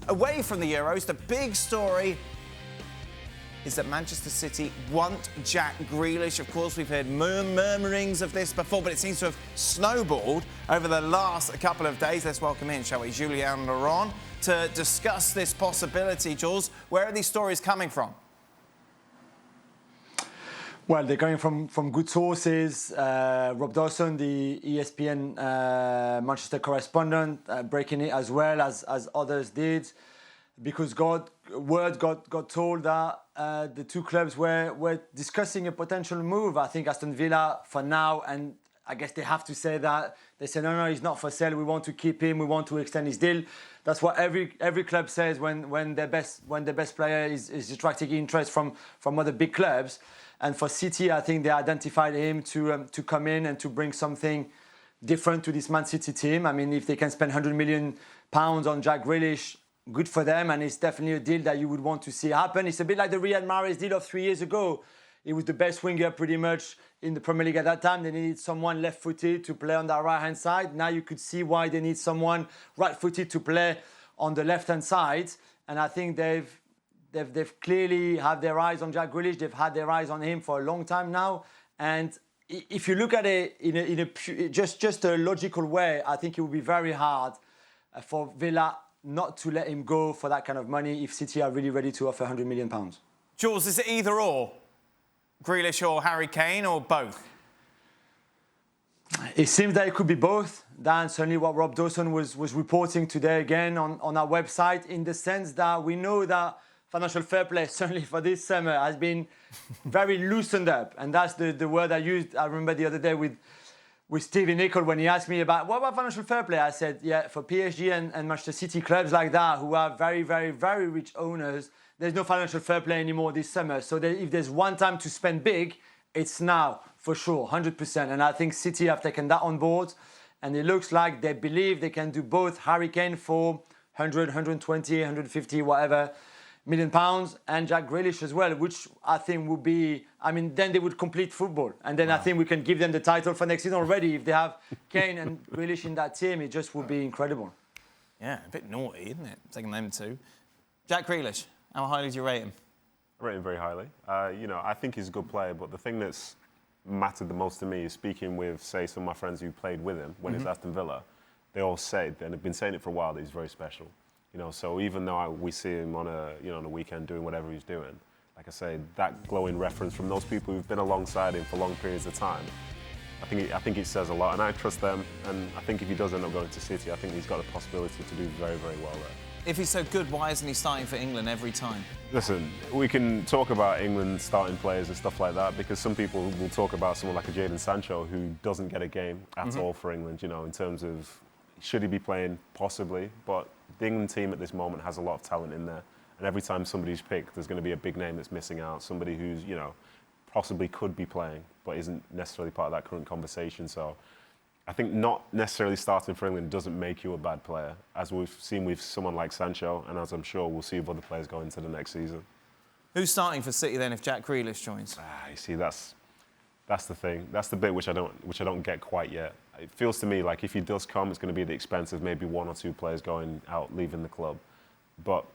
away from the Euros, the big story is that Manchester City want Jack Grealish. Of course, we've heard murmurings of this before, but it seems to have snowballed over the last couple of days. Let's welcome in, shall we, Julien Laurens, to discuss this possibility. Jules, where are these stories coming from? Well, they're coming from good sources. Rob Dawson, the ESPN Manchester correspondent, breaking it as well as others did, because word got told that the two clubs were discussing a potential move. I think Aston Villa for now, and I guess they have to say that. They say, no, he's not for sale. We want to keep him. We want to extend his deal. That's what every club says when their best player is attracting interest from other big clubs. And for City, I think they identified him to come in and to bring something different to this Man City team. I mean, if they can spend £100 million on Jack Grealish, good for them. And it's definitely a deal that you would want to see happen. It's a bit like the Riyad Mahrez deal of 3 years ago. He was the best winger pretty much in the Premier League at that time. They needed someone left-footed to play on that right-hand side. Now you could see why they need someone right-footed to play on the left-hand side. And I think they've clearly had their eyes on Jack Grealish. They've had their eyes on him for a long time now. And if you look at it in a just a logical way, I think it would be very hard for Villa not to let him go for that kind of money if City are really ready to offer £100 million. Jules, is it either or? Grealish or Harry Kane, or both? It seems that it could be both. That's certainly what Rob Dawson was reporting today again on our website, in the sense that we know that financial fair play, certainly for this summer, has been very loosened up. And that's the word I used. I remember the other day with Stevie Nicol when he asked me about what about financial fair play. I said, yeah, for PSG and Manchester City, clubs like that who are very, very, very rich owners, there's no financial fair play anymore this summer. So if there's one time to spend big, it's now, for sure, 100%. And I think City have taken that on board. And it looks like they believe they can do both Harry Kane for 100, 120, 150, whatever million pounds, and Jack Grealish as well, which I think would be, I mean, then they would complete football. And then I think we can give them the title for next season already. If they have Kane and Grealish in that team, it just would be incredible. Yeah, a bit naughty, isn't it? Taking them two. Jack Grealish, how highly do you rate him? I rate him very highly. I think he's a good player, but the thing that's mattered the most to me is speaking with, say, some of my friends who played with him when he was at Aston Villa. They all said, and have been saying it for a while, that he's very special. So even though we see him on a weekend doing whatever he's doing, like I say, that glowing reference from those people who've been alongside him for long periods of time, I think it says a lot, and I trust them. And I think if he does end up going to City, I think he's got the possibility to do very, very well there. If he's so good, why isn't he starting for England every time? Listen, we can talk about England starting players and stuff like that, because some people will talk about someone like a Jadon Sancho who doesn't get a game at all for England, in terms of should he be playing? Possibly, but the England team at this moment has a lot of talent in there. And every time somebody's picked, there's going to be a big name that's missing out, somebody who's, possibly could be playing, but isn't necessarily part of that current conversation. So I think not necessarily starting for England doesn't make you a bad player, as we've seen with someone like Sancho, and as I'm sure we'll see with other players going into the next season. Who's starting for City then if Jack Grealish joins? You see, that's the thing. That's the bit which I don't get quite yet. It feels to me like if he does come, it's going to be at the expense of maybe one or two players going out, leaving the club. But,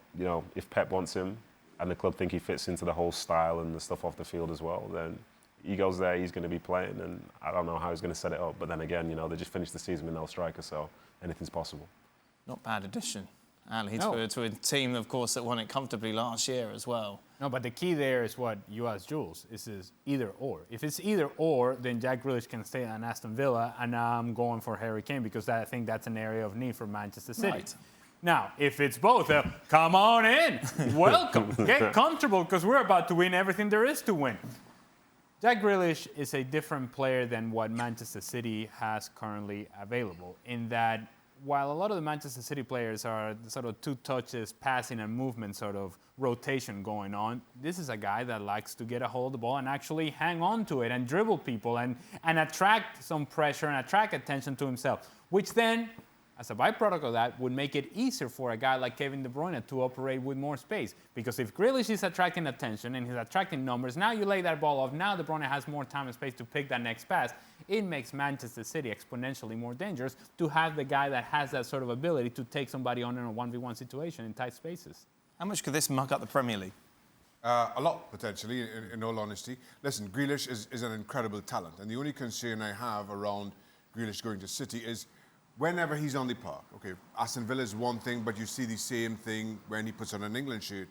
if Pep wants him and the club think he fits into the whole style and the stuff off the field as well, then he goes there, he's going to be playing, and I don't know how he's going to set it up. But then again, they just finished the season with no striker, so anything's possible. Not bad addition, Ali, to a team, of course, that won it comfortably last year as well. No, but the key there is what you asked Jules. This is either or. If it's either or, then Jack Grealish can stay on Aston Villa, and I'm going for Harry Kane because I think that's an area of need for Manchester City. Right. Now, if it's both, come on in. Welcome. Get comfortable because we're about to win everything there is to win. Jack Grealish is a different player than what Manchester City has currently available, in that while a lot of the Manchester City players are sort of two touches, passing and movement sort of rotation going on, this is a guy that likes to get a hold of the ball and actually hang on to it and dribble people and attract some pressure and attract attention to himself, which then as a byproduct of that, would make it easier for a guy like Kevin De Bruyne to operate with more space. Because if Grealish is attracting attention and he's attracting numbers, now you lay that ball off, now De Bruyne has more time and space to pick that next pass. It makes Manchester City exponentially more dangerous to have the guy that has that sort of ability to take somebody on in a 1v1 situation in tight spaces. How much could this muck up the Premier League? A lot, potentially, in all honesty. Listen, Grealish is an incredible talent. And the only concern I have around Grealish going to City is whenever he's on the park. Okay, Aston Villa is one thing, but you see the same thing when he puts on an England shirt.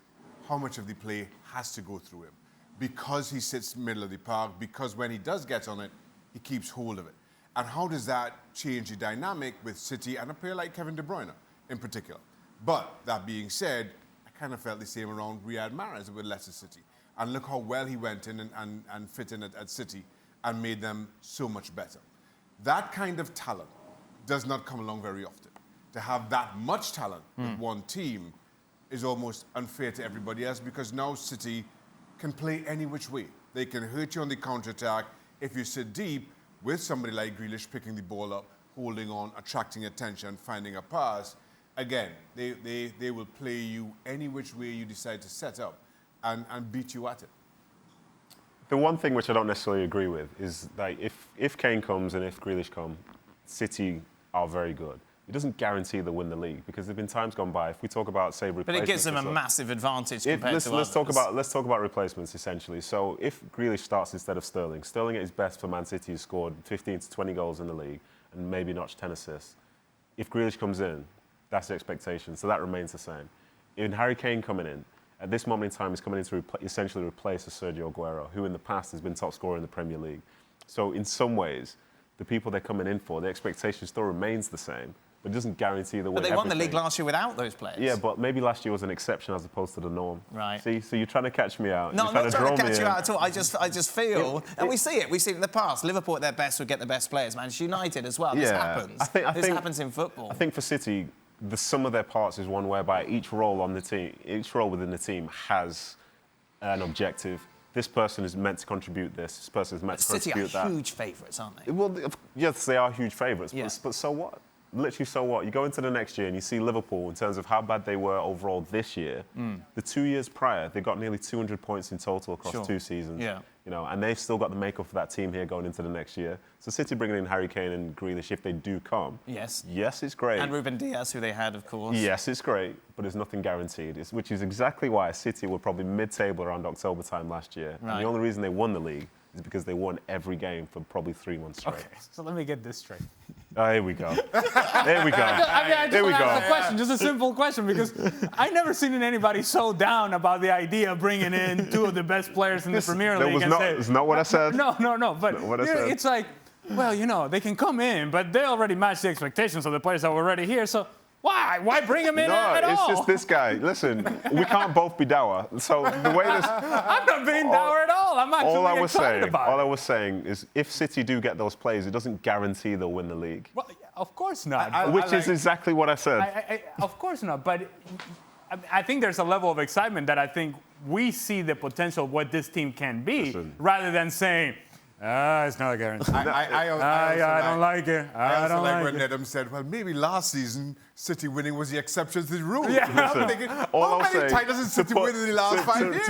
How much of the play has to go through him? Because he sits middle of the park, because when he does get on it, he keeps hold of it. And how does that change the dynamic with City and a player like Kevin De Bruyne in particular? But that being said, I kind of felt the same around Riyad Mahrez with Leicester City. And look how well he went in and fit in at City and made them so much better. That kind of talent does not come along very often. To have that much talent with one team is almost unfair to everybody else, because now City can play any which way. They can hurt you on the counter-attack if you sit deep with somebody like Grealish picking the ball up, holding on, attracting attention, finding a pass. Again, they will play you any which way you decide to set up and beat you at it. The one thing which I don't necessarily agree with is that if Kane comes and if Grealish come, City are very good. It doesn't guarantee they'll win the league, because there have been times gone by. If we talk about, say, replacements... But it gives them a massive advantage compared to let's others. let's talk about replacements, essentially. So if Grealish starts instead of Sterling at his best for Man City, has scored 15 to 20 goals in the league and maybe notched 10 assists. If Grealish comes in, that's the expectation, so that remains the same. In Harry Kane coming in, at this moment in time, he's coming in to essentially replace a Sergio Aguero, who in the past has been top scorer in the Premier League. So in some ways, the people they're coming in for, the expectation still remains the same, but it doesn't guarantee they'll win But they won the everything. league last year without those players. Yeah, but maybe last year was an exception as opposed to the norm. Right. See, so you're trying to catch me out. No, you're I'm not trying to catch me you in. out at all. I just feel, and we see it in the past. Liverpool at their best would get the best players. Manchester United as well. This happens. This happens in football. I think for City, the sum of their parts is one whereby each role on the team, each role within the team has an objective. This person is meant to contribute this. This person is meant to contribute that. City are huge favourites, aren't they? Well, yes, they are huge favourites, Yeah. but so what? Literally, so what? You go into the next year and you see Liverpool, in terms of how bad they were overall this year. The 2 years prior, they got nearly 200 points in total across 2 seasons. Yeah. You know, and they've still got the makeup for that team here going into the next year. So City bringing in Harry Kane and Grealish, if they do come, Yes. yes, it's great. And Ruben Diaz, who they had, of course. Yes, it's great, but there's nothing guaranteed, which is exactly why City were probably mid-table around October time last year. Right. And the only reason they won the league is because they won every game for probably 3 months straight. Okay, so let me get this straight. Oh, here we go. Here we go. I just Here we want to go. ask a question, just a simple question, because I never seen anybody so down about the idea of bringing in 2 of the best players in the Premier League. That's not what I said. No, but Not what I said. it's like, well, you know, they can come in, but they already match the expectations of the players that were already here. So why bring them in at all? No, it's just this guy. Listen, we can't both be dour. So the way this... I'm not being dour at all. I'm actually excited about it. All I was saying is, if City do get those players, it doesn't guarantee they'll win the league. Well, of course not. Which is exactly what I said. Of course not. But I think there's a level of excitement that I think we see the potential of what this team can be, rather than saying, it's not a guarantee. I don't like it. I also don't like like when it. Nedum said, well, maybe last season City winning was the exception to the rule. Yeah. I'm thinking, how many titles has City win in the last 5 years?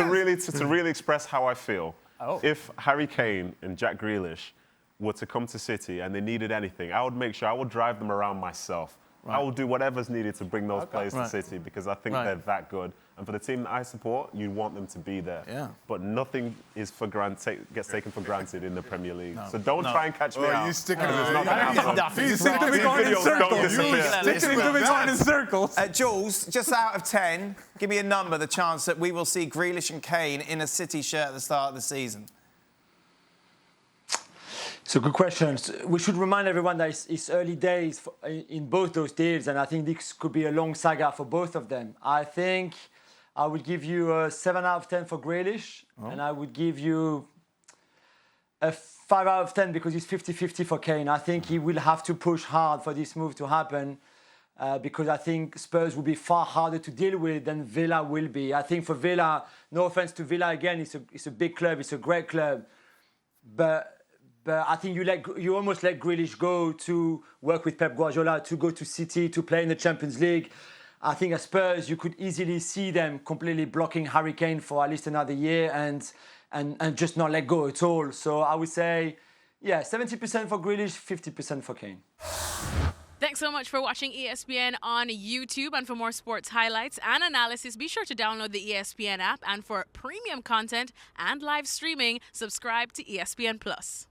To really express how I feel, if Harry Kane and Jack Grealish were to come to City and they needed anything, I would make sure I would drive them around myself. Right. I will do whatever's needed to bring those players to City, because I think they're that good. And for the team that I support, you want them to be there. Yeah. But nothing is gets taken for granted in the Premier League. So don't try and catch me out. You sticking It's not going to happen. You seem to be going in Videos don't circles. disappear. You seem to be going in circles. Jules, just out of 10, give me a number, the chance that we will see Grealish and Kane in a City shirt at the start of the season. So good questions. We should remind everyone that it's early days in both those deals, and I think this could be a long saga for both of them. I think I would give you a 7 out of 10 for Grealish, and I would give you a 5 out of 10 because it's 50-50 for Kane. I think he will have to push hard for this move to happen, because I think Spurs will be far harder to deal with than Villa will be. I think for Villa, no offense to Villa again, it's a big club, it's a great club, but But I think you almost let Grealish go to work with Pep Guardiola, to go to City, to play in the Champions League. I think at Spurs, you could easily see them completely blocking Harry Kane for at least another year and just not let go at all. So I would say, yeah, 70% for Grealish, 50% for Kane. Thanks so much for watching ESPN on YouTube. And for more sports highlights and analysis, be sure to download the ESPN app. And for premium content and live streaming, subscribe to ESPN+.